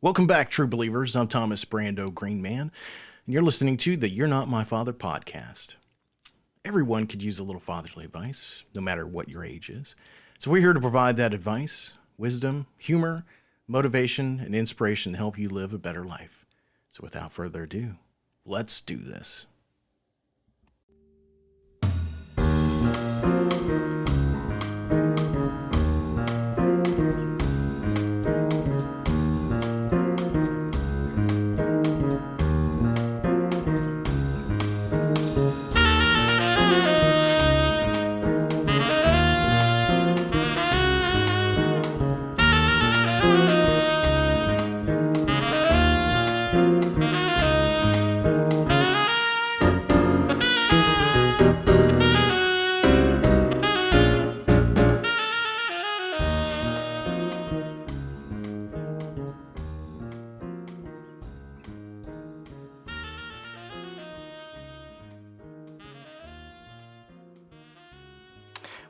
Welcome back, true believers. I'm Thomas Brando Greenman, and you're listening to the You're Not My Father podcast. Everyone could use a little fatherly advice, no matter what your age is. So we're here to provide that advice, wisdom, humor, motivation, and inspiration to help you live a better life. So without further ado, let's do this.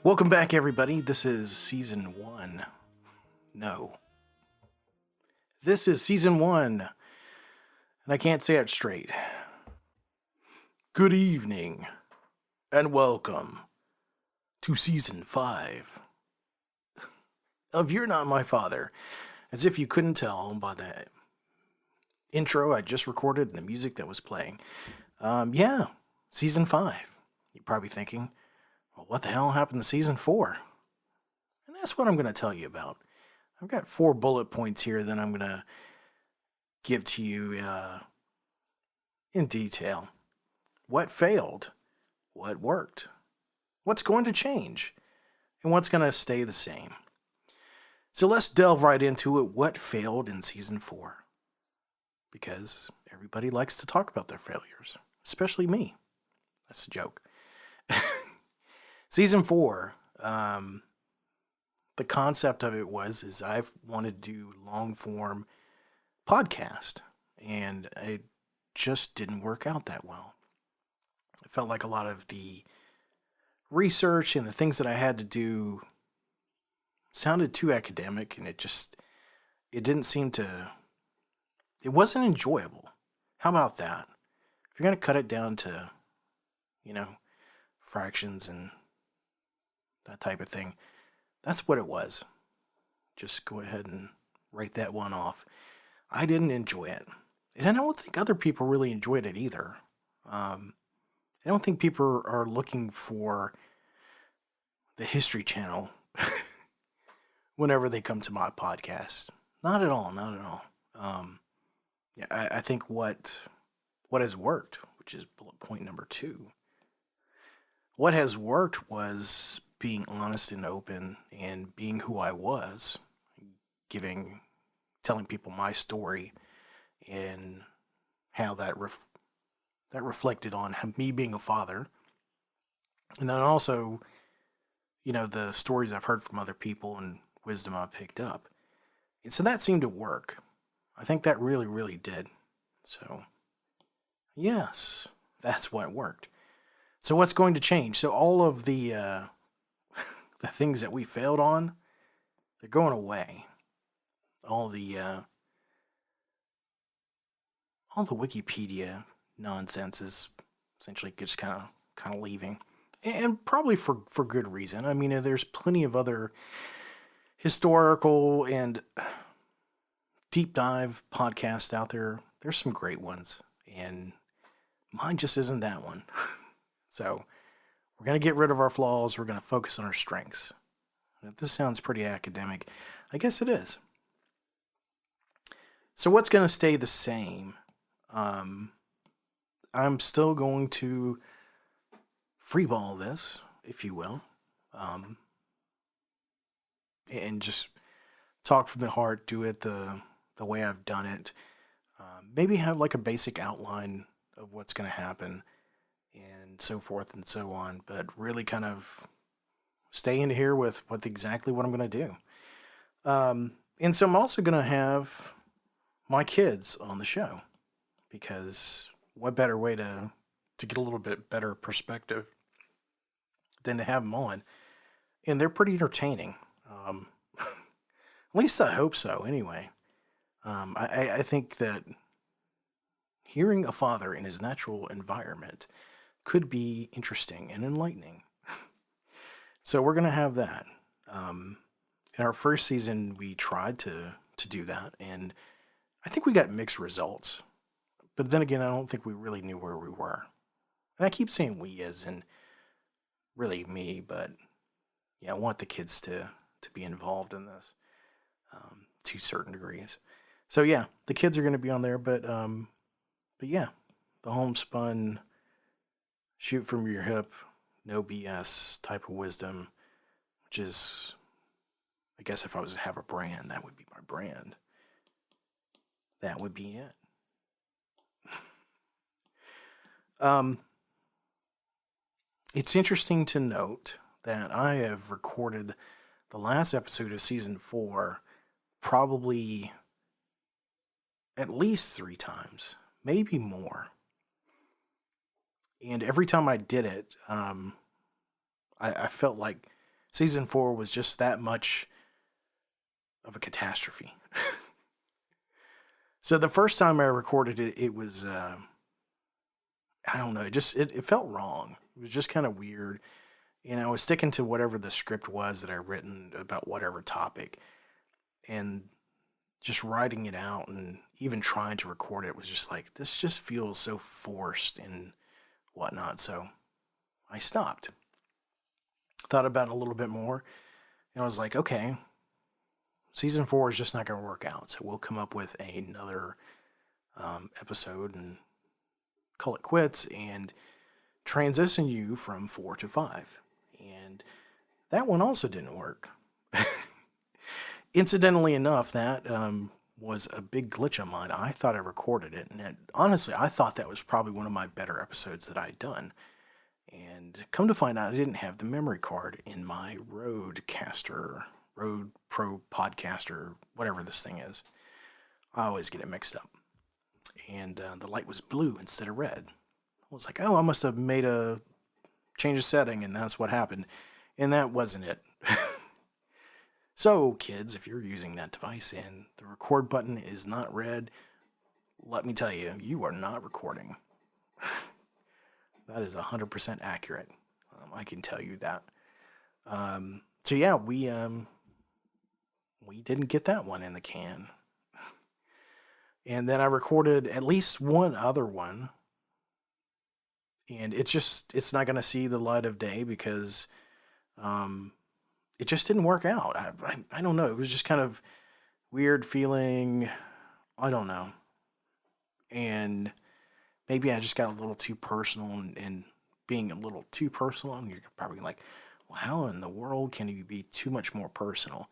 Welcome back, everybody. This is season 1. This is season 1, and I can't say it straight. Good evening, and welcome to season 5 of You're Not My Father. As if you couldn't tell by the intro I just recorded and the music that was playing. Season 5. You're probably thinking, well, what the hell happened to season 4? And that's what I'm going to tell you about. I've got 4 bullet points here that I'm going to give to you in detail. What failed? What worked? What's going to change? And what's going to stay the same? So let's delve right into it. What failed in season 4? Because everybody likes to talk about their failures, especially me. That's a joke. Season 4, the concept of it is I've wanted to do long-form podcast, and it just didn't work out that well. It felt like a lot of the research and the things that I had to do sounded too academic, and it wasn't enjoyable. How about that? If you're going to cut it down to, fractions and that type of thing, that's what it was. Just go ahead and write that one off. I didn't enjoy it. And I don't think other people really enjoyed it either. I don't think people are looking for the History Channel whenever they come to my podcast. Not at all. I think what has worked, which is bullet point number 2, what has worked was being honest and open and being who I was, telling people my story and how that reflected on me being a father. And then also, the stories I've heard from other people and wisdom I've picked up. And so that seemed to work. I think that really, really did. So, yes, that's what worked. So what's going to change? So all of the the things that we failed on, they're going away. All the Wikipedia nonsense is essentially just kind of leaving, and probably for good reason. I mean, there's plenty of other historical and deep dive podcasts out there. There's some great ones, and mine just isn't that one. So we're going to get rid of our flaws. We're going to focus on our strengths. And if this sounds pretty academic, I guess it is. So what's going to stay the same? I'm still going to freeball this, if you will, and just talk from the heart, do it the way I've done it. Maybe have like a basic outline of what's going to happen and so forth and so on, but really kind of stay in here with exactly what I'm going to do. And so I'm also going to have my kids on the show, because what better way to get a little bit better perspective than to have them on. And they're pretty entertaining. At least I hope so, anyway. I think that hearing a father in his natural environment could be interesting and enlightening. So we're gonna have that. Um, in our first season, we tried to do that, and I think we got mixed results. But then again, I don't think we really knew where we were. And I keep saying we as in really me, but yeah, I want the kids to be involved in this to certain degrees. So yeah, the kids are going to be on there, but yeah, the homespun, shoot from your hip, no BS type of wisdom, which is, I guess, if I was to have a brand, that would be my brand. That would be it. Um, it's interesting to note that I have recorded the last episode of season 4 probably at least 3 times, maybe more. And every time I did it, I felt like season 4 was just that much of a catastrophe. So the first time I recorded it, it was, I don't know, it felt wrong. It was just kind of weird. And I was sticking to whatever the script was that I written about whatever topic. And just writing it out and even trying to record it was just like, this just feels so forced and whatnot. So I stopped. Thought about it a little bit more. And I was like, okay, season 4 is just not going to work out. So we'll come up with another episode and call it quits and transition you from 4 to 5. And that one also didn't work. Incidentally enough, that was a big glitch on mine. I thought I recorded it, and honestly, I thought that was probably one of my better episodes that I'd done. And come to find out, I didn't have the memory card in my Rode Pro Podcaster, whatever this thing is. I always get it mixed up. And the light was blue instead of red. I was like, oh, I must have made a change of setting, and that's what happened. And that wasn't it. So, kids, if you're using that device and the record button is not red, let me tell you, you are not recording. That is 100% accurate. I can tell you that. So yeah, we didn't get that one in the can. And then I recorded at least one other one. And it's not going to see the light of day because it just didn't work out. I don't know. It was just kind of weird feeling. I don't know. And maybe I just got a little too personal and being a little too personal. And you're probably like, well, how in the world can you be too much more personal?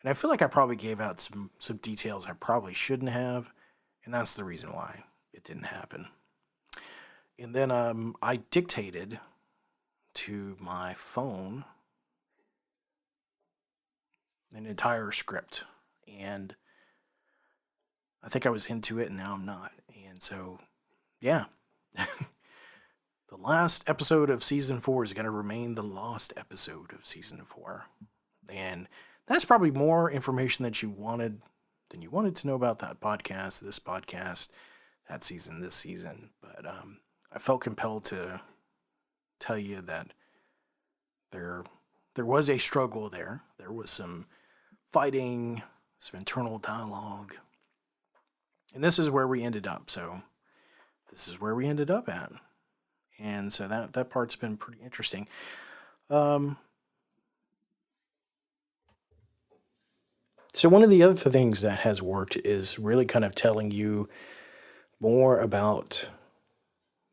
And I feel like I probably gave out some details I probably shouldn't have. And that's the reason why it didn't happen. And then I dictated to my phone an entire script. And I think I was into it and now I'm not. And so, yeah. The last episode of season 4 is going to remain the lost episode of season 4. And that's probably more information that you wanted to know about that podcast, this podcast, that season, this season. But I felt compelled to tell you that there was a struggle there. There was some fighting, some internal dialogue. And this is where we ended up. So this is where we ended up at. And so that part's been pretty interesting. So one of the other things that has worked is really kind of telling you more about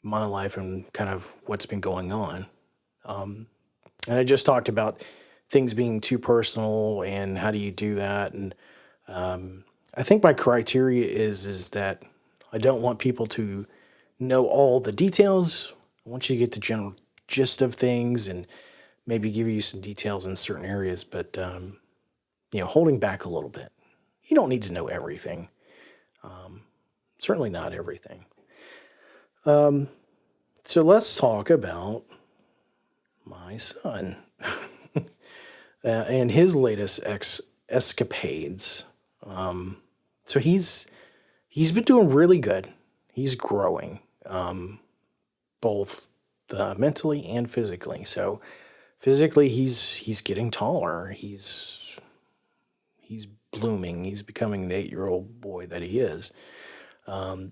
my life and kind of what's been going on. And I just talked about things being too personal and how do you do that. And I think my criteria is that I don't want people to know all the details. I want you to get the general gist of things and maybe give you some details in certain areas, but holding back a little bit. You don't need to know everything. Certainly not everything. So let's talk about my son and his latest escapades. So he's been doing really good. He's growing, both mentally and physically. So physically, he's getting taller. He's blooming. He's becoming the 8-year-old boy that he is.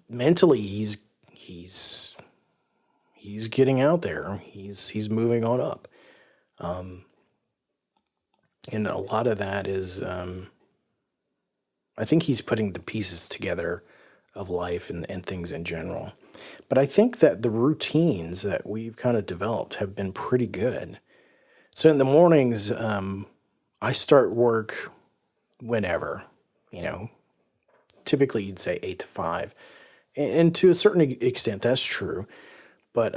Mentally, he's he's getting out there. He's moving on up. And a lot of that is, I think he's putting the pieces together of life and things in general. But I think that the routines that we've kind of developed have been pretty good. So in the mornings, I start work whenever, you know, typically you'd say 8 to 5. And to a certain extent, that's true. But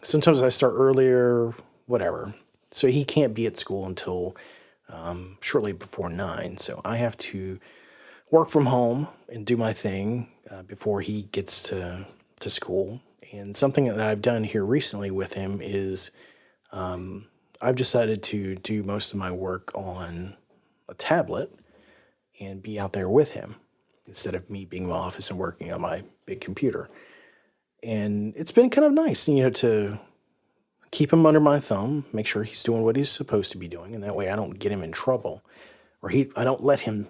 sometimes I start earlier, whatever. So he can't be at school until shortly before 9. So I have to work from home and do my thing before he gets to school. And something that I've done here recently with him is I've decided to do most of my work on a tablet and be out there with him instead of me being in my office and working on my big computer. And it's been kind of nice, to keep him under my thumb, make sure he's doing what he's supposed to be doing, and that way I don't get him in trouble, or I don't let him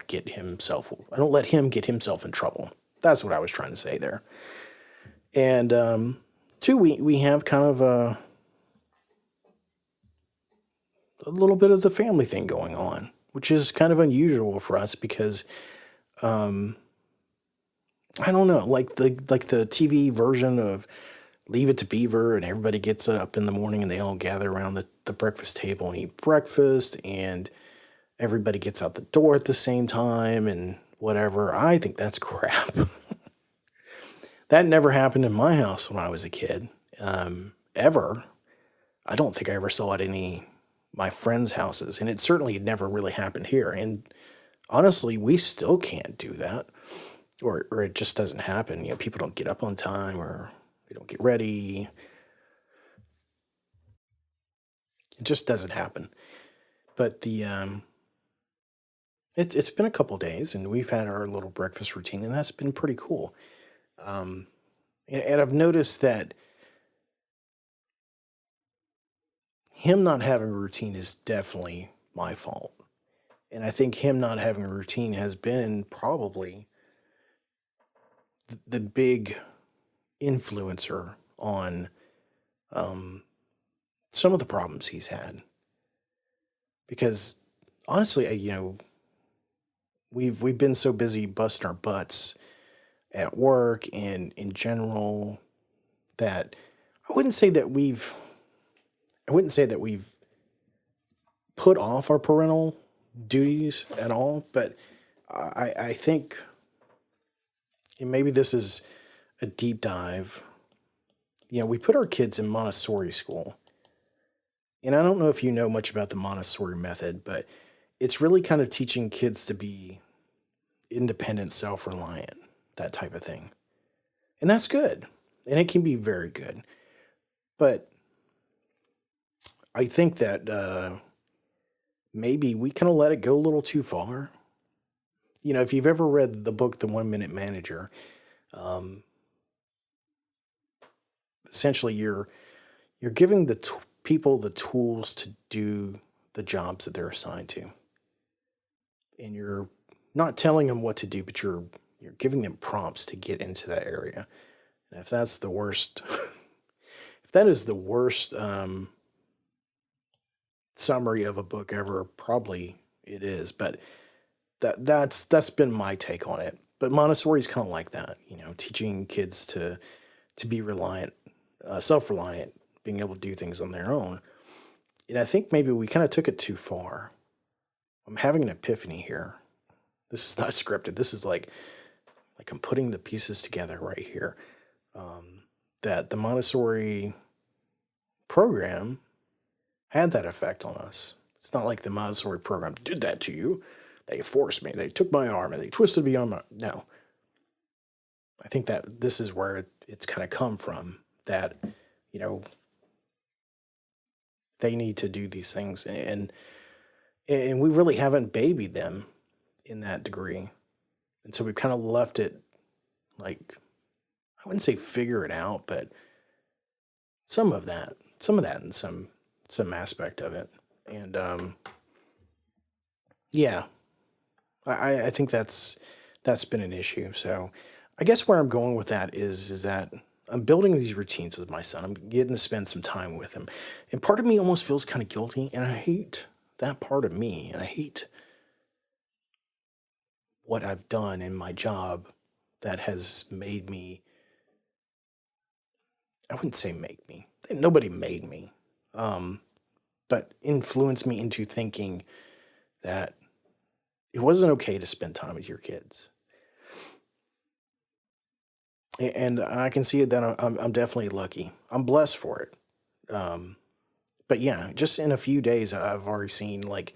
get himself in trouble. That's what I was trying to say there. And two, we have kind of a little bit of the family thing going on, which is kind of unusual for us because I don't know, like the TV version of Leave It to Beaver, and everybody gets up in the morning and they all gather around the breakfast table and eat breakfast, and everybody gets out the door at the same time and whatever. I think that's crap. That never happened in my house when I was a kid, ever. I don't think I ever saw it in any my friends' houses, and it certainly never really happened here. And honestly, we still can't do that, or it just doesn't happen. People don't get up on time, or they don't get ready. It just doesn't happen. But it's been a couple days, and we've had our little breakfast routine, and that's been pretty cool. Um, and I've noticed that him not having a routine is definitely my fault. And I think him not having a routine has been probably the big influencer on some of the problems he's had. Because honestly, we've been so busy busting our butts at work and in general that I wouldn't say that we've put off our parental duties at all, but I think, and maybe this is a deep dive. We put our kids in Montessori school. And I don't know if you know much about the Montessori method, but it's really kind of teaching kids to be independent, self-reliant, that type of thing. And that's good. And it can be very good. But I think that maybe we kind of let it go a little too far. If you've ever read the book, The 1 Minute Manager, um, essentially you're giving people the tools to do the jobs that they're assigned to, and you're not telling them what to do, but you're giving them prompts to get into that area. And if that's the worst, if that is the worst summary of a book ever, probably it is. But that's been my take on it. But Montessori's kind of like that, teaching kids to be reliant, self-reliant, being able to do things on their own. And I think maybe we kind of took it too far. I'm having an epiphany here. This is not scripted. This is like I'm putting the pieces together right here. That the Montessori program had that effect on us. It's not like the Montessori program did that to you. They forced me. They took my arm and they twisted me on my... No. I think that this is where it's kind of come from. That, they need to do these things. And we really haven't babied them in that degree. And so we've kind of left it like, I wouldn't say figure it out, but some of that, and some aspect of it. And yeah, I think that's been an issue. So I guess where I'm going with that is that I'm building these routines with my son. I'm getting to spend some time with him. And part of me almost feels kind of guilty, and I hate that part of me, and I hate what I've done in my job that has made me, I wouldn't say make me. Nobody made me. But influenced me into thinking that it wasn't okay to spend time with your kids. And I can see it that I'm definitely lucky. I'm blessed for it. But yeah, just in a few days, I've already seen like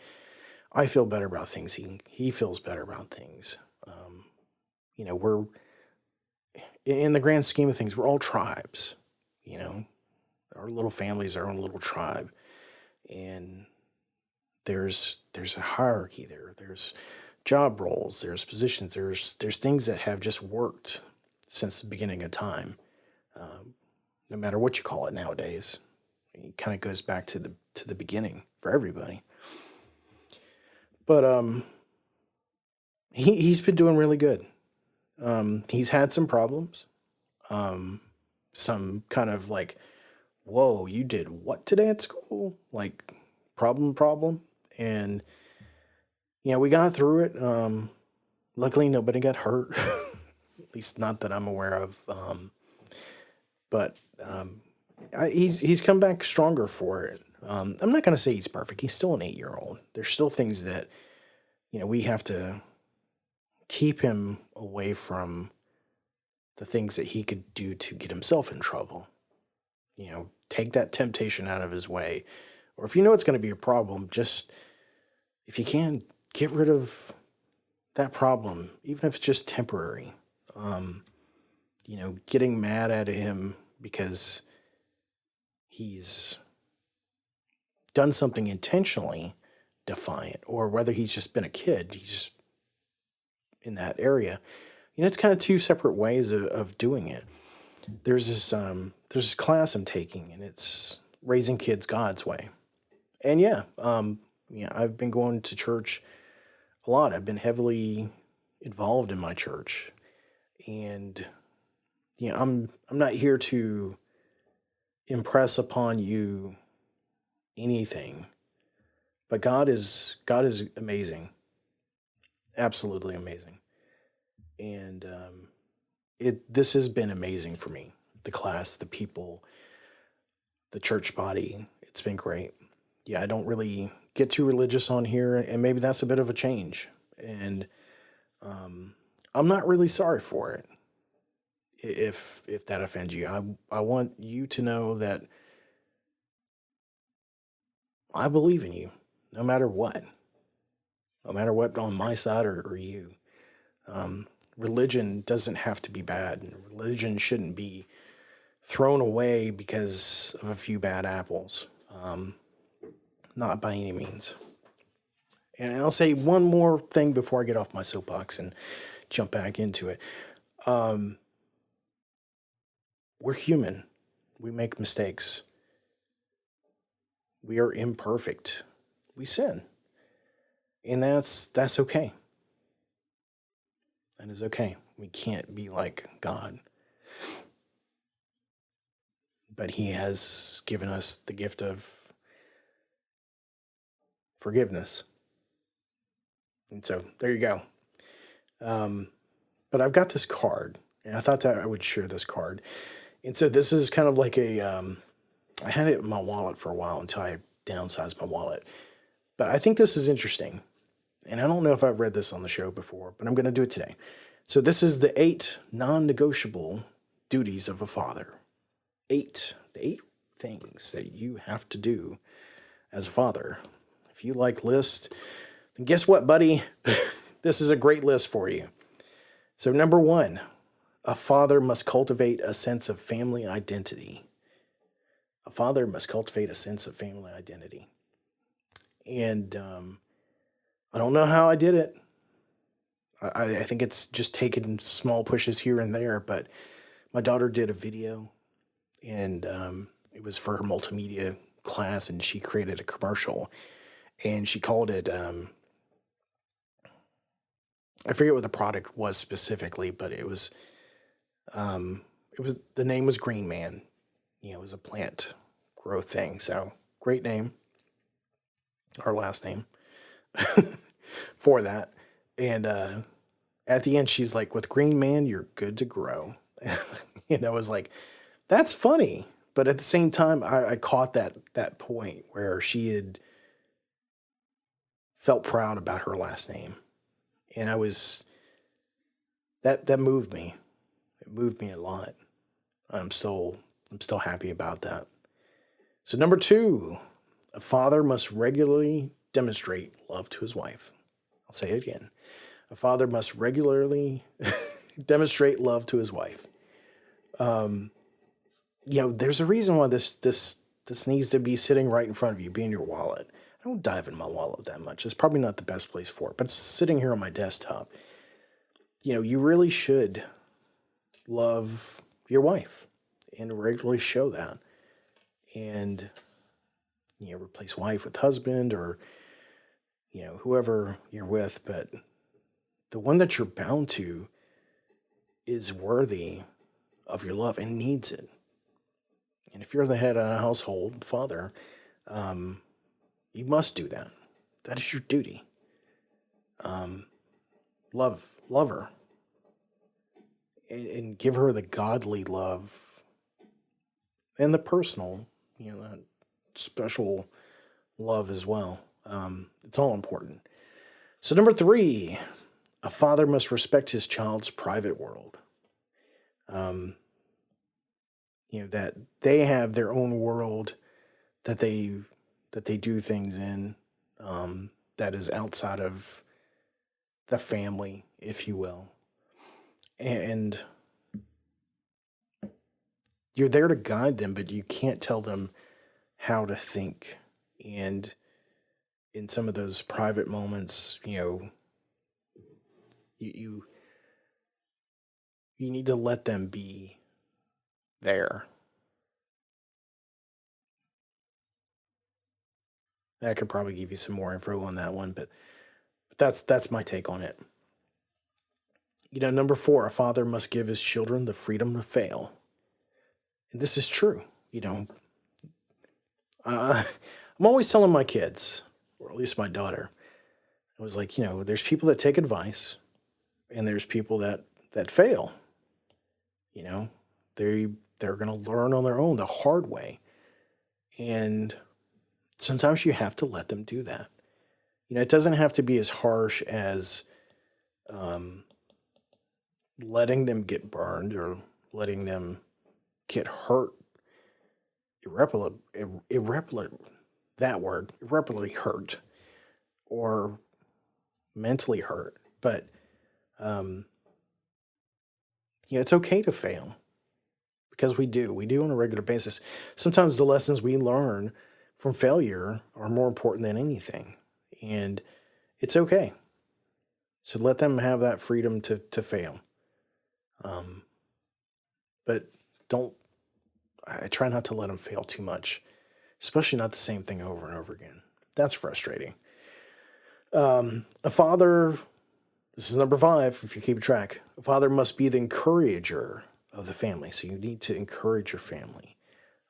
I feel better about things. He feels better about things. We're in the grand scheme of things, we're all tribes. You know, our little families, our own little tribe, and there's a hierarchy there. There's job roles, there's positions, there's things that have just worked since the beginning of time. No matter what you call it nowadays, it kind of goes back to the beginning for everybody. But he's been doing really good. He's had some problems, some kind of like, whoa, you did what today at school? Like problem, and we got through it. Luckily, nobody got hurt. At least not that I'm aware of. But he's come back stronger for it. I'm not going to say he's perfect. He's still an 8-year-old. There's still things that we have to keep him away from, the things that he could do to get himself in trouble. Take that temptation out of his way. Or if you know it's going to be a problem, just, if you can, get rid of that problem, even if it's just temporary. Getting mad at him because he's done something intentionally defiant, or whether he's just been a kid, he's just in that area. It's kind of two separate ways of doing it. There's this class I'm taking, and it's raising kids God's way. And I've been going to church a lot. I've been heavily involved in my church, and I'm not here to impress upon you anything, but God is amazing, absolutely amazing, and this has been amazing for me. The class, the people, the church body, it's been great. Yeah, I don't really get too religious on here, and maybe that's a bit of a change, and I'm not really sorry for it. If that offends you, I want you to know that I believe in you, no matter what on my side or you. Religion doesn't have to be bad, and religion shouldn't be thrown away because of a few bad apples. Not by any means. And I'll say one more thing before I get off my soapbox and jump back into it. We're human. We make mistakes. We are imperfect. We sin. And that's okay. That is okay. We can't be like God. But he has given us the gift of forgiveness. And so there you go. But I've got this card, and I thought that I would share this card. And so this is kind of like I had it in my wallet for a while until I downsized my wallet. But I think this is interesting. And I don't know if I've read this on the show before, but I'm going to do it today. So this is the 8 non-negotiable duties of a father. The 8 things that you have to do as a father. If you like lists, then guess what, buddy? This is a great list for you. So number 1, a father must cultivate a sense of family identity. A father must cultivate a sense of family identity. And I don't know how I did it. I think it's just taken small pushes here and there, but my daughter did a video, and it was for her multimedia class, and she created a commercial, and she called it, I forget what the product was specifically, but the name was Green Man. It was a plant growth thing. So great name, our last name for that. And at the end, she's like, with Green Man, you're good to grow. I was like, that's funny. But at the same time, I caught that point where she had felt proud about her last name. And that moved me. It moved me a lot. I'm still happy about that. So number 2, a father must regularly demonstrate love to his wife. I'll say it again. A father must regularly demonstrate love to his wife. There's a reason why this needs to be sitting right in front of you, be in your wallet. I don't dive in my wallet that much. It's probably not the best place for it, but it's sitting here on my desktop. You really should love your wife and regularly show that. And, replace wife with husband or, whoever you're with. But the one that you're bound to is worthy of your love and needs it. And if you're the head of a household, father, you must do that. That is your duty. Love her. And give her the godly love and the personal, that special love as well. It's all important. So number 3, a father must respect his child's private world. That they have their own world that they do things in, that is outside of the family, if you will. And you're there to guide them, but you can't tell them how to think. And in some of those private moments, you need to let them be there. I could probably give you some more info on that one, but that's my take on it. Number 4, a father must give his children the freedom to fail. And this is true. I'm always telling my kids, or at least my daughter, I was like, there's people that take advice and there's people that fail. They're going to learn on their own the hard way. And sometimes you have to let them do that. It doesn't have to be as harsh as letting them get burned or letting them get hurt irreparably hurt or mentally hurt. But it's okay to fail, because we do on a regular basis. Sometimes the lessons we learn from failure are more important than anything, and it's okay. So let them have that freedom to fail. But I try not to let them fail too much, especially not the same thing over and over again. That's frustrating. A father, this is number 5, if you keep track, a father must be the encourager of the family. So you need to encourage your family.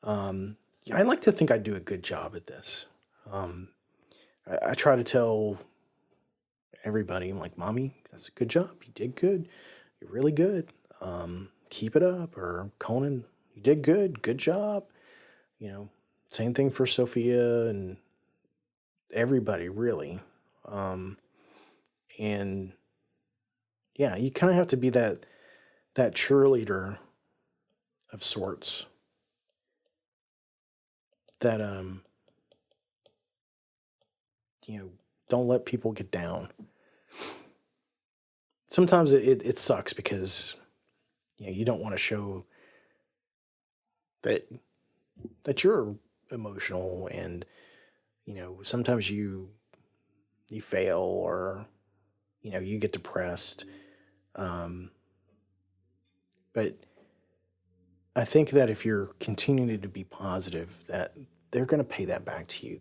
I like to think I do a good job at this. I try to tell everybody, I'm like, Mommy, that's a good job. You did good. You're really good. Keep it up. Or Conan, you did good. Good job. Same thing for Sophia and everybody, really. And yeah, you kind of have to be that cheerleader of sorts that, don't let people get down. Sometimes it sucks because, you don't want to show that you're emotional, and, sometimes you fail, or, you get depressed. But I think that if you're continuing to be positive, that they're going to pay that back to you.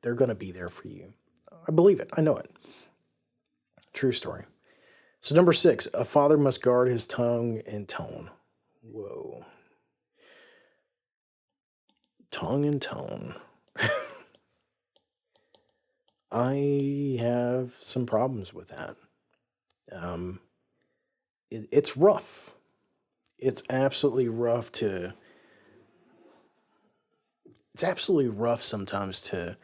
They're going to be there for you. I believe it. I know it. True story. So number 6, a father must guard his tongue and tone. Whoa. Tongue and tone. I have some problems with that. It's rough. It's absolutely rough sometimes to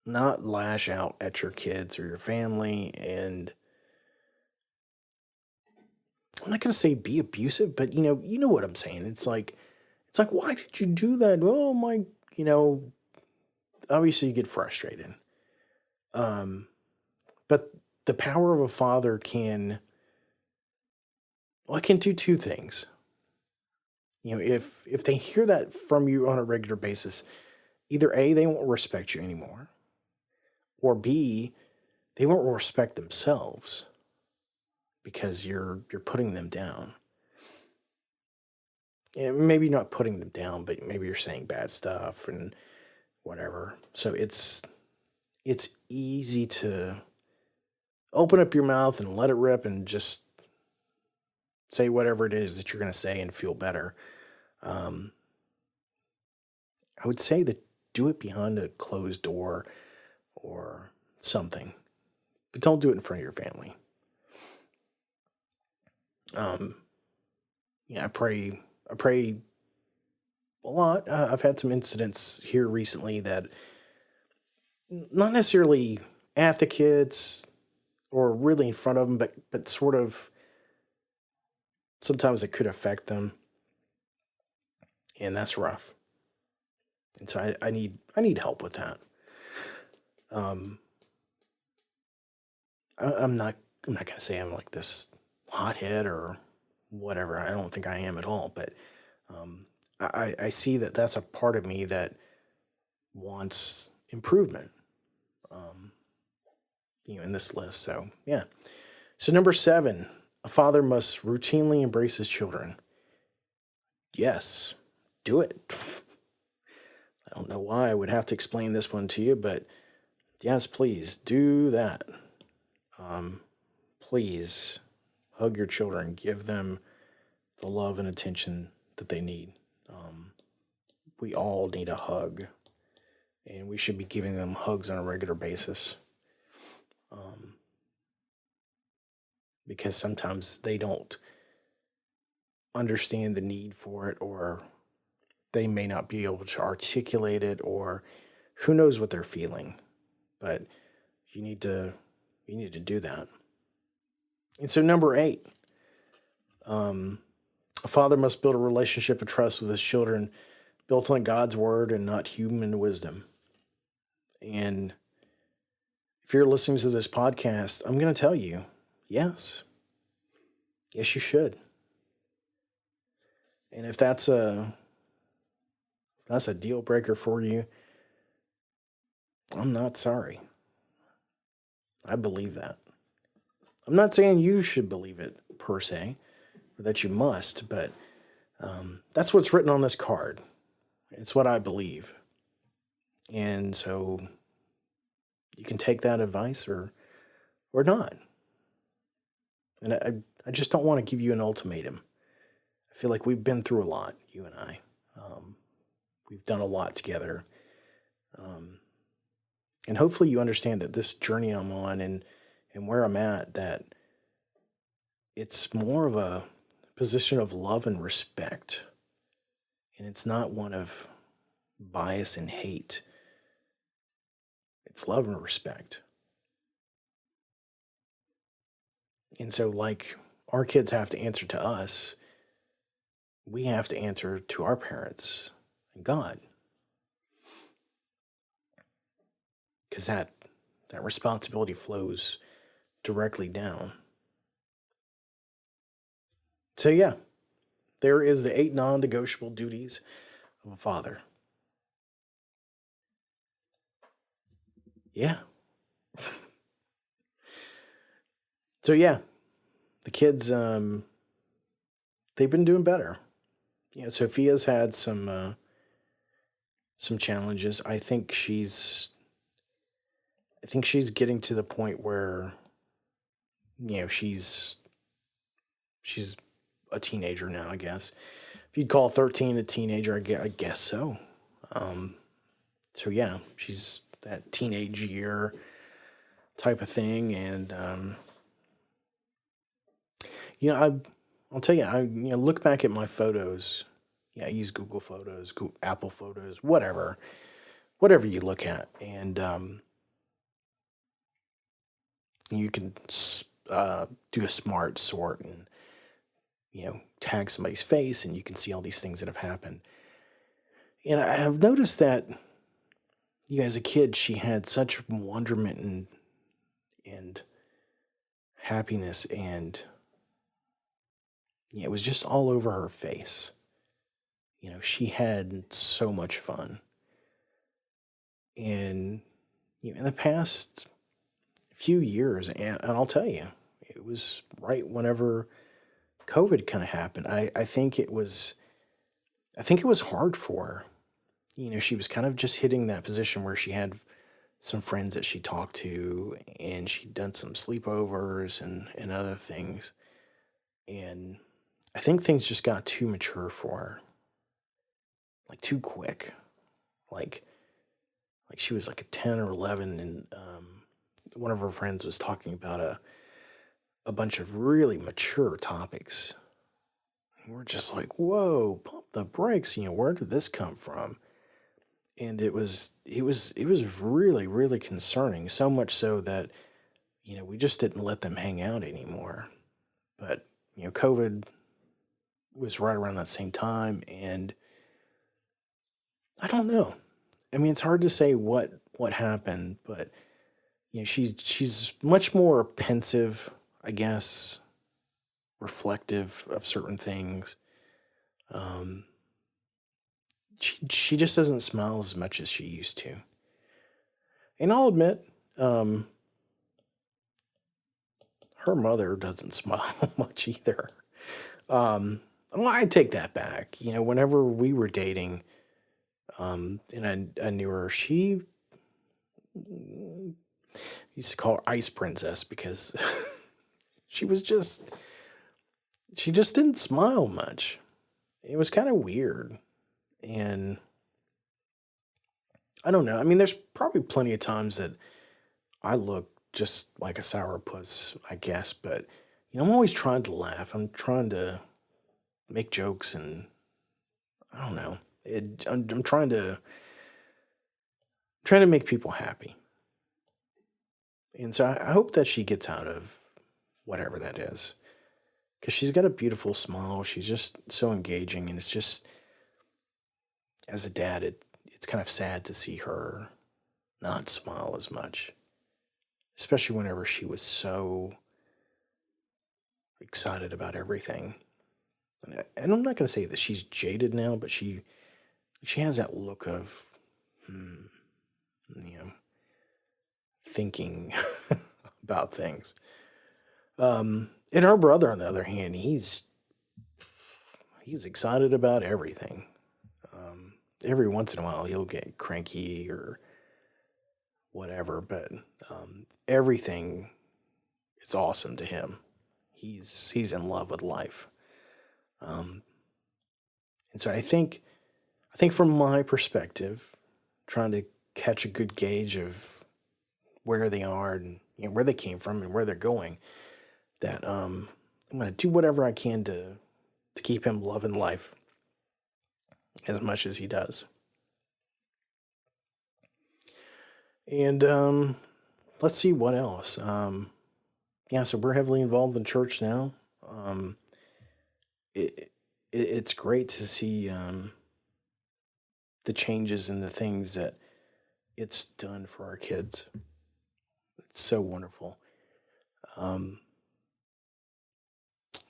not lash out at your kids or your family, and I'm not going to say be abusive, but you know what I'm saying. It's like, why did you do that? Oh my, obviously you get frustrated. But the power of a father can do two things. If they hear that from you on a regular basis, either A, they won't respect you anymore, or B, they won't respect themselves because you're putting them down. And maybe not putting them down, but maybe you're saying bad stuff and whatever. So it's easy to open up your mouth and let it rip and just say whatever it is that you're going to say and feel better. I would say that do it behind a closed door or something, but don't do it in front of your family. I pray a lot. I've had some incidents here recently that not necessarily at the kids or really in front of them, but sort of sometimes it could affect them, and that's rough. And so I need help with that. I'm not going to say I'm like this hothead or whatever. I don't think I am at all, but I see that that's a part of me that wants improvement, in this list. So, yeah. So number 7, a father must routinely embrace his children. Yes, do it. I don't know why I would have to explain this one to you, but yes, please do that. Please hug your children. Give them the love and attention that they need. We all need a hug, and we should be giving them hugs on a regular basis. Because sometimes they don't understand the need for it, or they may not be able to articulate it, or who knows what they're feeling. But you need to do that. And so number 8, a father must build a relationship of trust with his children built on God's word and not human wisdom. And if you're listening to this podcast, I'm going to tell you, yes, you should. And if that's a deal breaker for you, I'm not sorry. I believe that. I'm not saying you should believe it per se, or that you must, but that's what's written on this card. It's what I believe. And so you can take that advice or not. And I just don't want to give you an ultimatum. I feel like we've been through a lot, you and I. We've done a lot together. And hopefully you understand that this journey I'm on and where I'm at, that it's more of a position of love and respect. And it's not one of bias and hate. It's love and respect. And so, like our kids have to answer to us, we have to answer to our parents and God. Because that responsibility flows directly down. So yeah, there is the 8 non-negotiable duties of a father. Yeah, So yeah, the kids, they've been doing better. Yeah, Sophia's had some challenges. I think she's getting to the point where she's a teenager now. I guess if you'd call 13 a teenager, I guess so. Um, so yeah, she's that teenage year type of thing, and you know, I'll tell you, look back at my photos. Yeah, I use Google Photos, Apple Photos, whatever you look at, and you can do a smart sort and tag somebody's face, and you can see all these things that have happened. And I have noticed that as a kid, she had such wonderment and happiness, and it was just all over her face. She had so much fun, and in the past few years, and I'll tell you, it was right whenever COVID kind of happened. I think it was hard for her. She was kind of just hitting that position where she had some friends that she talked to, and she'd done some sleepovers and other things. And I think things just got too mature for her, like too quick. Like she was like a 10 or 11, and one of her friends was talking about a bunch of really mature topics. And we're just like, whoa, pump the brakes. Where did this come from? And it was really, really concerning. So much so that, we just didn't let them hang out anymore. But, COVID was right around that same time. And I don't know. I mean, it's hard to say what happened, but, she's much more pensive, I guess, reflective of certain things. Um, she just doesn't smile as much as she used to. And I'll admit, um, her mother doesn't smile much either. Well, I take that back. Whenever we were dating, and I knew her, she used to call her Ice Princess because she was she just didn't smile much. It was kind of weird. And I don't know. I mean, there's probably plenty of times that I look just like a sourpuss, I guess, but I'm always trying to laugh. I'm trying to make jokes, and I don't know. I'm trying to make people happy. And so I hope that she gets out of whatever that is, because she's got a beautiful smile. She's just so engaging, and it's just, as a dad, it's kind of sad to see her not smile as much, especially whenever she was so excited about everything. And I'm not going to say that she's jaded now, but she has that look of, you know, thinking about things. And her brother, on the other hand, he's excited about everything. Every once in a while, he'll get cranky or whatever, but everything is awesome to him. He's in love with life. Um, and so I think from my perspective, trying to catch a good gauge of where they are and where they came from and where they're going, that I'm going to do whatever I can to keep him loving life as much as he does. And let's see what else. Yeah, so we're heavily involved in church now. It's great to see the changes and the things that it's done for our kids. It's so wonderful. Um,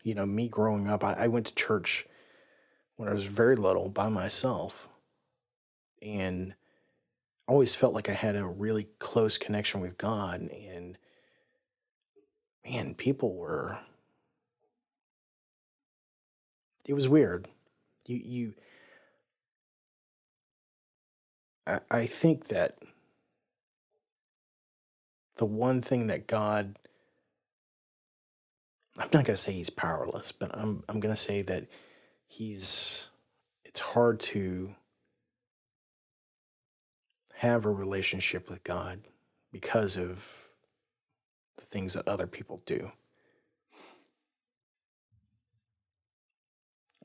me growing up, I went to church when I was very little by myself. And always felt like I had a really close connection with God, and man, people were. It was weird. You. I think that the one thing that God, I'm not gonna say he's powerless, but I'm gonna say that he's. It's hard to have a relationship with God because of the things that other people do.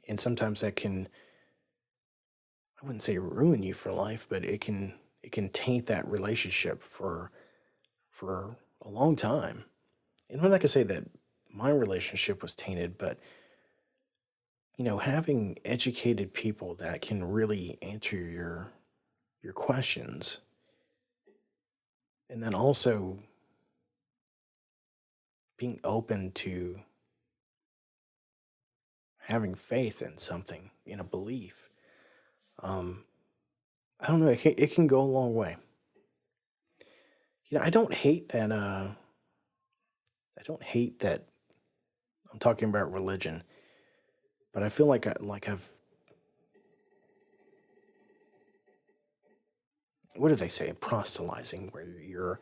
And sometimes that can, I wouldn't say ruin you for life, but it can taint that relationship for a long time. And I'm not gonna say that my relationship was tainted, but having educated people that can really answer your questions, and then also being open to having faith in something, in a belief. Um, I don't know. It can go a long way. I don't hate that. I don't hate that I'm talking about religion, but I feel like I've, what do they say, proselytizing, where you're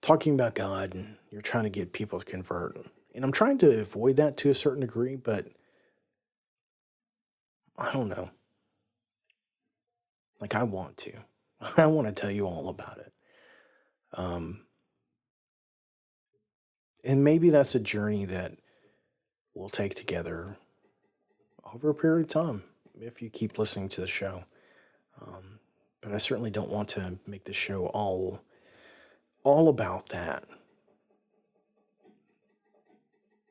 talking about God and you're trying to get people to convert. And I'm trying to avoid that to a certain degree, but I don't know. Like, I want to. I want to tell you all about it. Um, and maybe that's a journey that we'll take together over a period of time if you keep listening to the show. Um, but I certainly don't want to make the show all about that,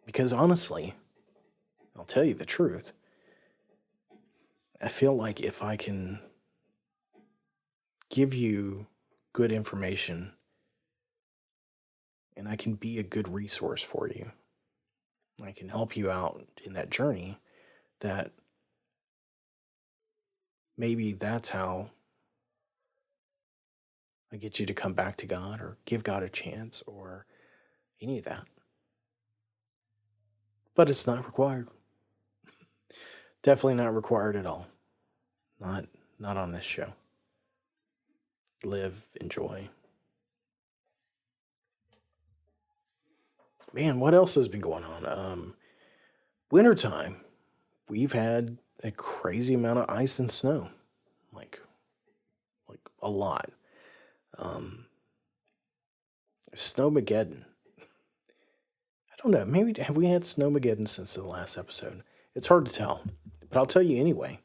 because honestly, I'll tell you the truth. I feel like if I can give you good information and I can be a good resource for you, I can help you out in that journey, that maybe that's how I get you to come back to God or give God a chance or any of that. But it's not required. Definitely not required at all. Not not on this show. Live, enjoy. Man, what else has been going on? Wintertime. We've had a crazy amount of ice and snow. Like like a lot. Um Snowmageddon. I don't know. Maybe have we had Snowmageddon since the last episode? It's hard to tell. But I'll tell you anyway.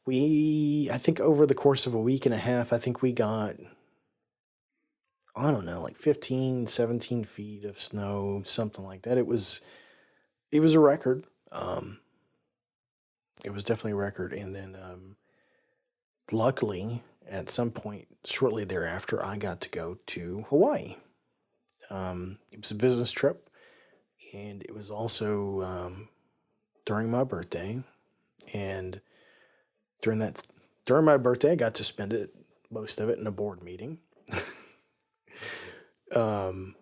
I think over the course of a week and a half, I think we got, I don't know, like 15, 17 feet of snow, something like that. It was a record. It was definitely a record. And then, luckily, at some point shortly thereafter, I got to go to Hawaii. It was a business trip, and it was also during my birthday. And during that, during my birthday, I got to spend it, most of it, in a board meeting. Um,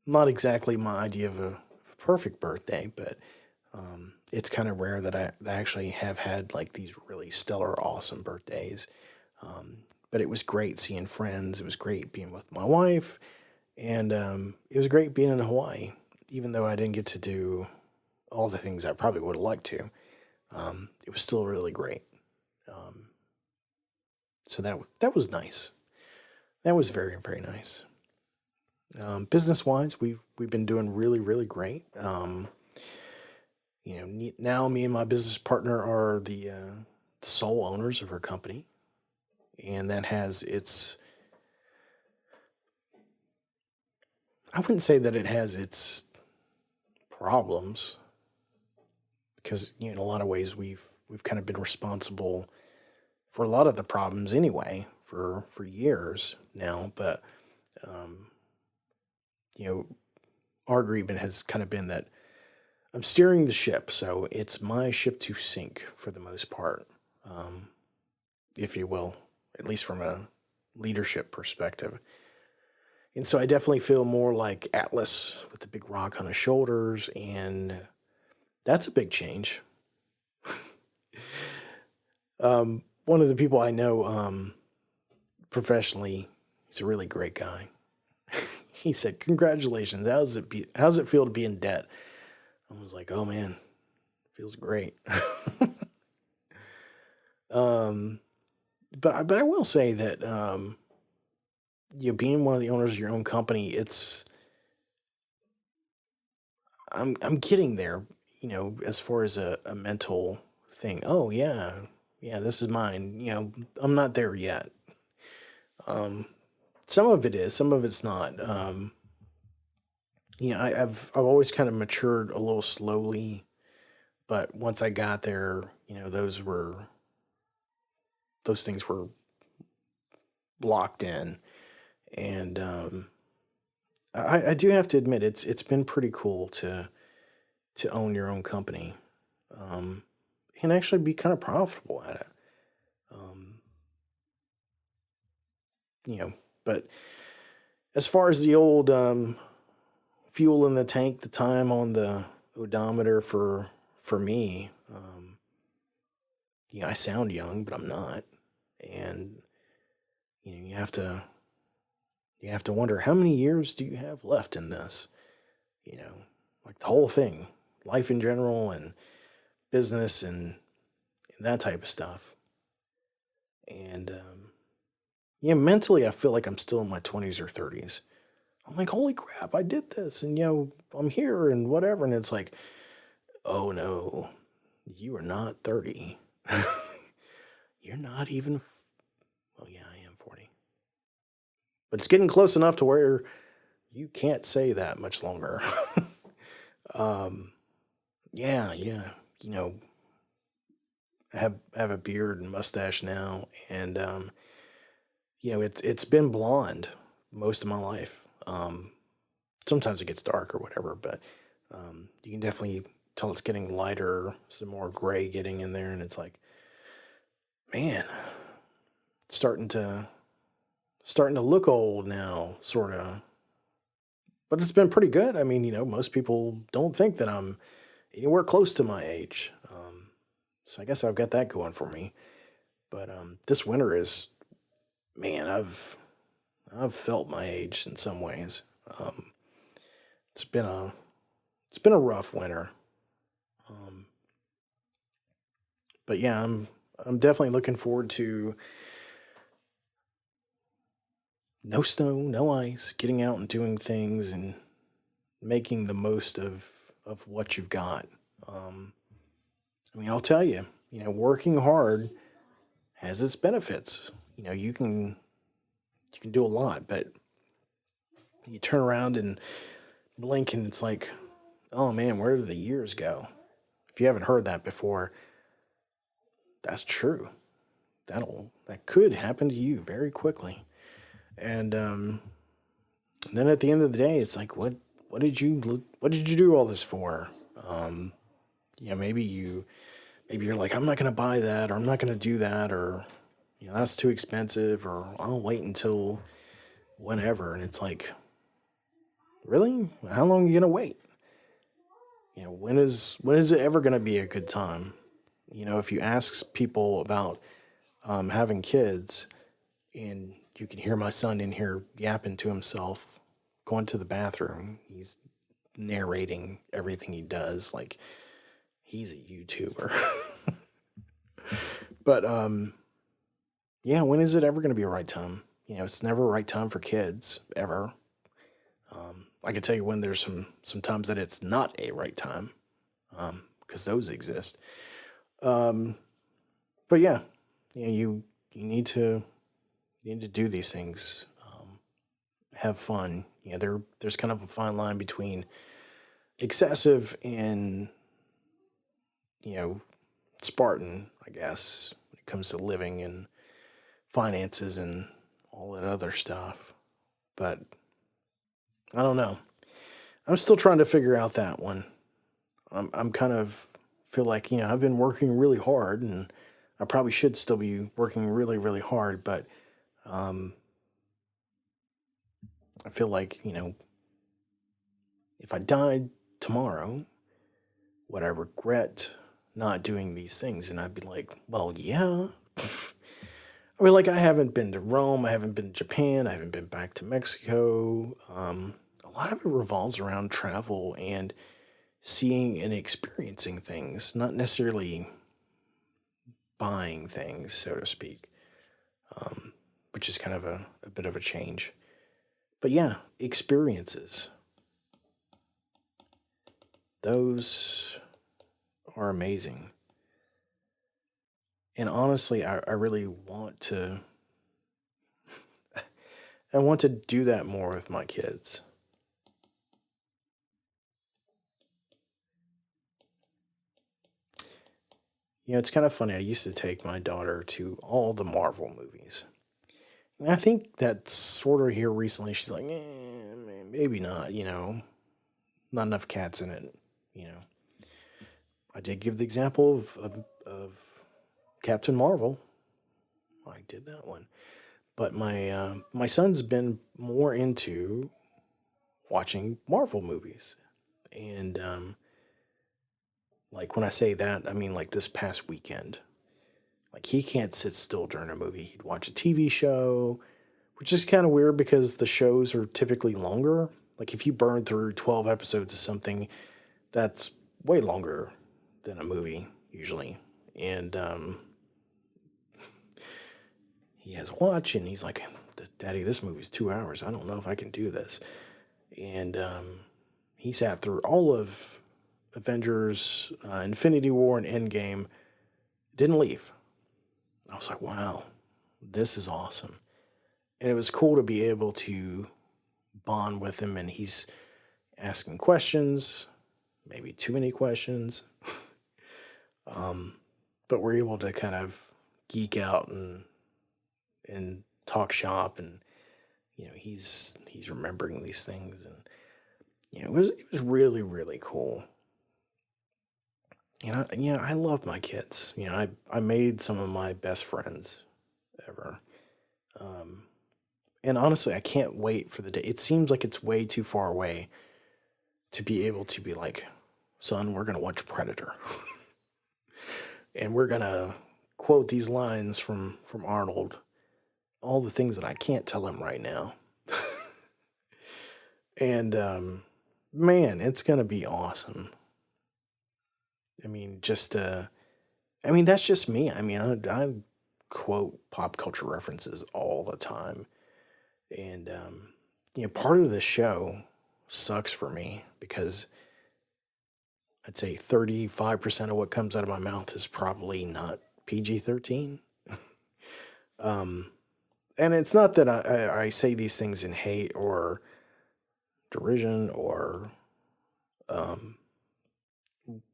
Not exactly my idea of a perfect birthday, but it's kind of rare that I actually have had like these really stellar, awesome birthdays. But it was great seeing friends. It was great being with my wife, and it was great being in Hawaii, even though I didn't get to do all the things I probably would have liked to. It was still really great. Um, so that was nice. That was very, very nice. Business wise, we've been doing really, really great. Now me and my business partner are the sole owners of our company, and that has its. I wouldn't say that it has its problems, because in a lot of ways we've kind of been responsible for a lot of the problems anyway for years now. But um, you know, our agreement has kind of been that I'm steering the ship, so it's my ship to sink for the most part. Um, if you will, at least from a leadership perspective. And so I definitely feel more like Atlas with the big rock on his shoulders, and that's a big change. One of the people I know professionally, he's a really great guy. He said, "Congratulations, how's it feel to be in debt?" I was like, "Oh man, feels great." But I will say that you being one of the owners of your own company, I'm getting there, as far as a mental thing. Oh yeah, yeah, this is mine. I'm not there yet. Some of it is, some of it's not. I've always kind of matured a little slowly, but once I got there, those things were locked in, and I do have to admit it's been pretty cool to own your own company, um, and actually be kind of profitable at it. Um, you know, but as far as the old fuel in the tank, the time on the odometer for me, I sound young, but I'm not, and you have to wonder how many years do you have left in this, you know, like the whole thing, life in general and business and that type of stuff. And mentally, I feel like I'm still in my 20s or 30s. I'm like, holy crap, I did this, and I'm here and whatever. And it's like, oh no, you are not 30. You're not even. Well, yeah, I am 40, but it's getting close enough to where you can't say that much longer. um, yeah, yeah, I have a beard and mustache now, and it's been blonde most of my life. Sometimes it gets dark or whatever, but you can definitely tell it's getting lighter, some more gray getting in there, and it's like, man, it's starting to look old now, sort of. But it's been pretty good. I mean, most people don't think that I'm anywhere close to my age. So I guess I've got that going for me. But this winter is, man, I've felt my age in some ways. Um, it's been a rough winter. Um, but yeah, I'm definitely looking forward to no snow, no ice, getting out and doing things and making the most of what you've got. Um, I mean, I'll tell you, working hard has its benefits. You can do a lot, but you turn around and blink and it's like, oh man, where did the years go? If you haven't heard that before, that's true. That could happen to you very quickly. And then at the end of the day, it's like, what did you do all this for? Um, maybe you're like, I'm not gonna buy that, or I'm not gonna do that, or that's too expensive, or I'll wait until whenever. And it's like, really? How long are you gonna wait? When is it ever gonna be a good time? If you ask people about having kids, and you can hear my son in here yapping to himself, going to the bathroom. He's narrating everything he does like he's a YouTuber. But yeah, when is it ever going to be a right time? It's never a right time for kids ever. I can tell you when there's some times that it's not a right time, because those exist. Um, but yeah, you need to do these things. Have fun. There's kind of a fine line between excessive and you know Spartan, I guess, when it comes to living and finances and all that other stuff. But I don't know. I'm still trying to figure out that one. I'm kind of feel like I've been working really hard and I probably should still be working really, really hard, but um, I feel like, if I died tomorrow, would I regret not doing these things? And I'd be like, well, yeah. I mean, like, I haven't been to Rome, I haven't been to Japan, I haven't been back to Mexico. A lot of it revolves around travel and seeing and experiencing things, not necessarily buying things, so to speak, which is kind of a bit of a change. But yeah, experiences. Those are amazing. And honestly, I really want to I want to do that more with my kids. It's kind of funny. I used to take my daughter to all the Marvel movies. And I think that's sort of here recently. She's like, maybe not, not enough cats in it, you know. I did give the example of Captain Marvel. I did that one. But my son's been more into watching Marvel movies. And like when I say that, I mean like this past weekend. Like he can't sit still during a movie. He'd watch a TV show, which is kind of weird because the shows are typically longer. Like if you burn through 12 episodes of something, that's way longer than a movie usually. And he has a watch and he's like, Daddy, this movie's 2 hours. I don't know if I can do this. And he sat through all of Avengers, Infinity War, and Endgame, didn't leave. I was like, wow, this is awesome. And it was cool to be able to bond with him, and he's asking questions, maybe too many questions. But we're able to kind of geek out and talk shop, and he's remembering these things, and it was really, really cool. I love my kids. I made some of my best friends ever. Um, and honestly, I can't wait for the day. It seems like it's way too far away to be able to be like, son, we're going to watch Predator. And we're going to quote these lines from Arnold. All the things that I can't tell him right now. And man, it's going to be awesome. I mean, that's just me. I mean, I quote pop culture references all the time. And, part of the show sucks for me because I'd say 35% of what comes out of my mouth is probably not PG-13. And it's not that I say these things in hate or derision or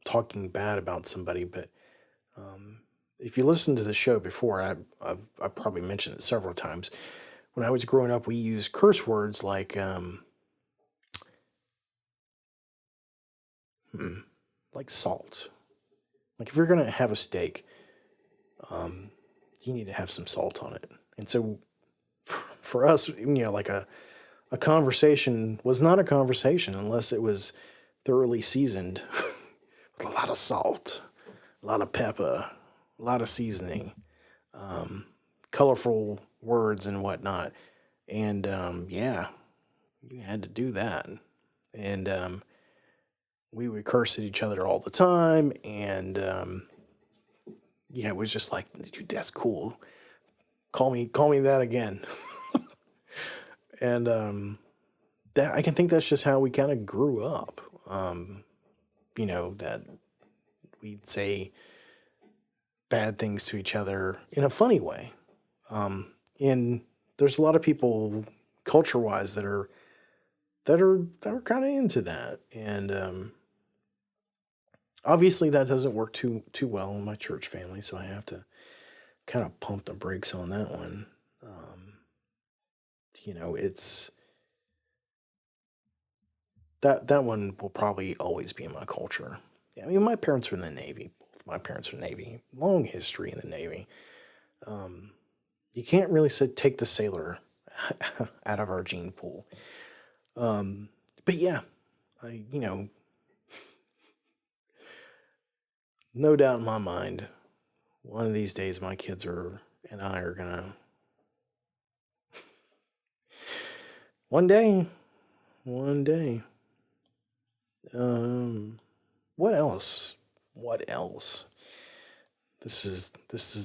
talking bad about somebody, but if you listen to the show before, I've probably mentioned it several times. When I was growing up, we used curse words like salt. Like if you're gonna have a steak, you need to have some salt on it. And so for us, like a conversation was not a conversation unless it was thoroughly seasoned with a lot of salt, a lot of pepper, a lot of seasoning, colorful words and whatnot. And yeah, you had to do that. And we would curse at each other all the time. And it was just like, dude, that's cool. Call me that again. And that I can think that's just how we kind of grew up. That we'd say bad things to each other in a funny way. And there's a lot of people culture wise that are kind of into that. And obviously that doesn't work too well in my church family, so I have to kind of pump the brakes on that one. It's that one will probably always be in my culture. Yeah, I mean, my parents were in the Navy. my parents are Navy, long history in the Navy. You can't really take the sailor out of our gene pool. But yeah, no doubt in my mind, one of these days my kids and I are gonna, one day, what else? What else? This is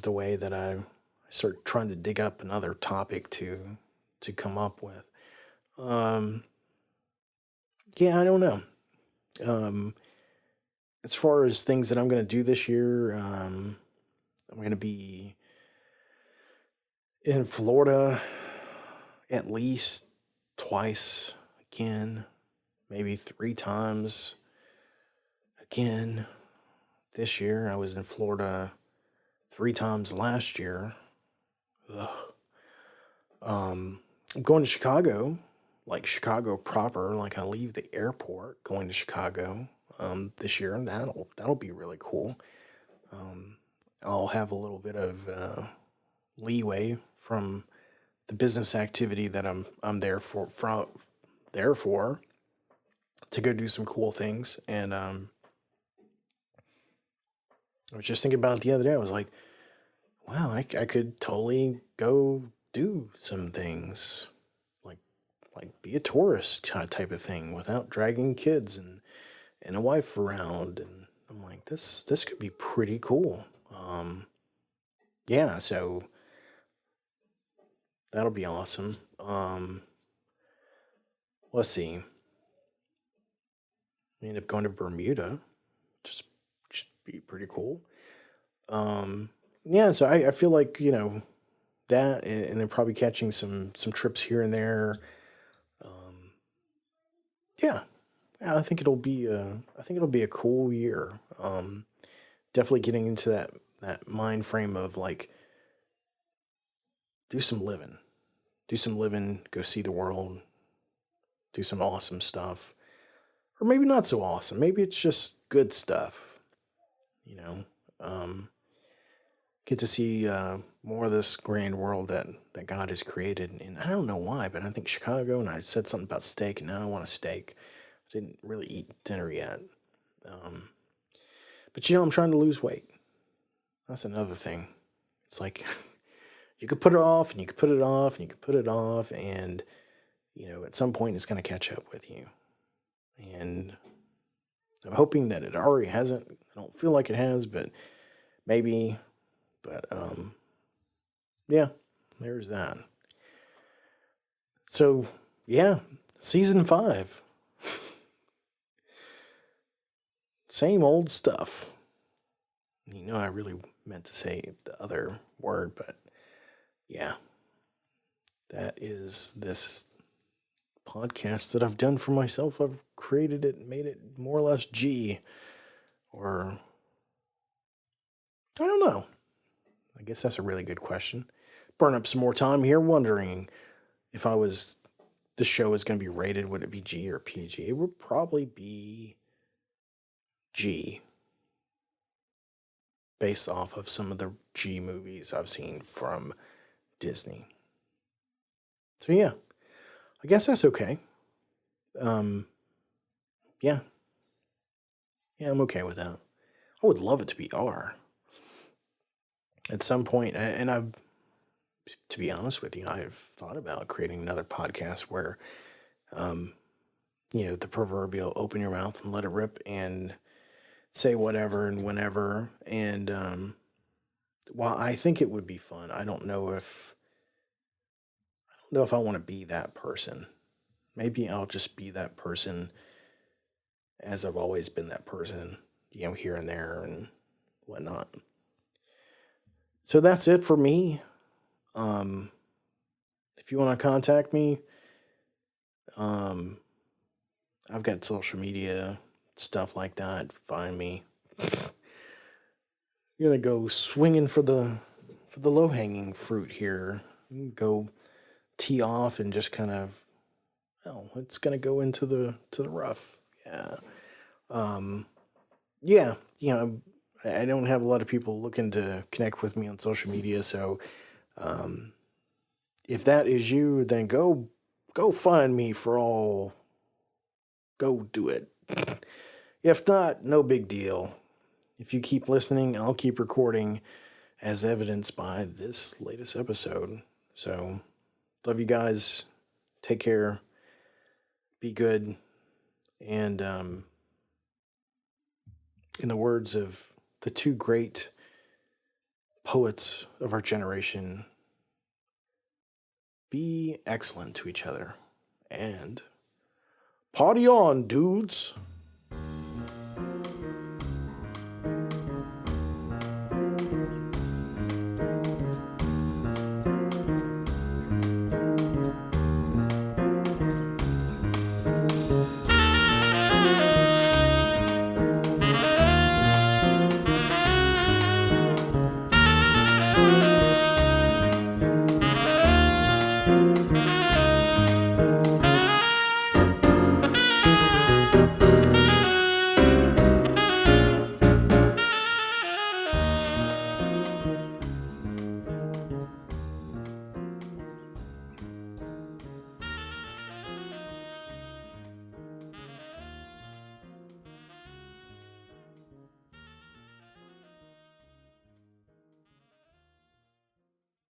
the way that I start trying to dig up another topic to come up with. Yeah, I don't know. As far as things that I'm going to do this year, I'm going to be in Florida at least twice again, maybe 3 times again this year. I was in Florida 3 times last year. Ugh. I'm going to Chicago, like Chicago proper. Like I leave the airport going to Chicago this year, and that'll be really cool. I'll have a little bit of leeway from the business activity that I'm there for to go do some cool things. And I was just thinking about it the other day. I was like, wow, I could totally go do some things, like be a tourist kind of type of thing without dragging kids and a wife around. And I'm like, this could be pretty cool. Yeah, so that'll be awesome. Let's see. We end up going to Bermuda, just be pretty cool. Yeah, so I feel like, that, and then probably catching some trips here and there. Yeah, I think it'll be a cool year. Definitely getting into that mind frame of like, do some living, go see the world, do some awesome stuff, or maybe not so awesome. Maybe it's just good stuff. Get to see more of this grand world that God has created. And I don't know why, but I think Chicago, and I said something about steak, and now I want a steak. I didn't really eat dinner yet. But I'm trying to lose weight. That's another thing. It's like you could put it off, and you could put it off, and you could put it off, and at some point it's going to catch up with you. And I'm hoping that it already hasn't. I don't feel like it has, but maybe. But yeah, there's that. So yeah, season 5. Same old stuff. I really meant to say the other word, but yeah, that is this podcast that I've done for myself. I've created it, made it more or less G, or I don't know. I guess that's a really good question. Burn up some more time here wondering if the show is going to be rated, would it be G or PG? It would probably be G, based off of some of the G movies I've seen from Disney. So yeah, I guess that's okay. Yeah, I'm okay with that. I would love it to be R. At some point, and to be honest with you, I've thought about creating another podcast where, the proverbial open your mouth and let it rip and say whatever and whenever. And while I think it would be fun, I don't know if I want to be that person. Maybe I'll just be that person as I've always been that person, here and there and whatnot. So that's it for me. If you want to contact me, I've got social media, stuff like that. Find me. You're gonna go swinging for the low-hanging fruit here. Go tee off and just kind of, it's gonna go into the rough. Yeah. Yeah. I don't have a lot of people looking to connect with me on social media, so if that is you, then go find me for all. Go do it. If not, no big deal. If you keep listening, I'll keep recording, as evidenced by this latest episode. So, love you guys. Take care. Be good. And in the words of the two great poets of our generation, be excellent to each other. And party on, dudes.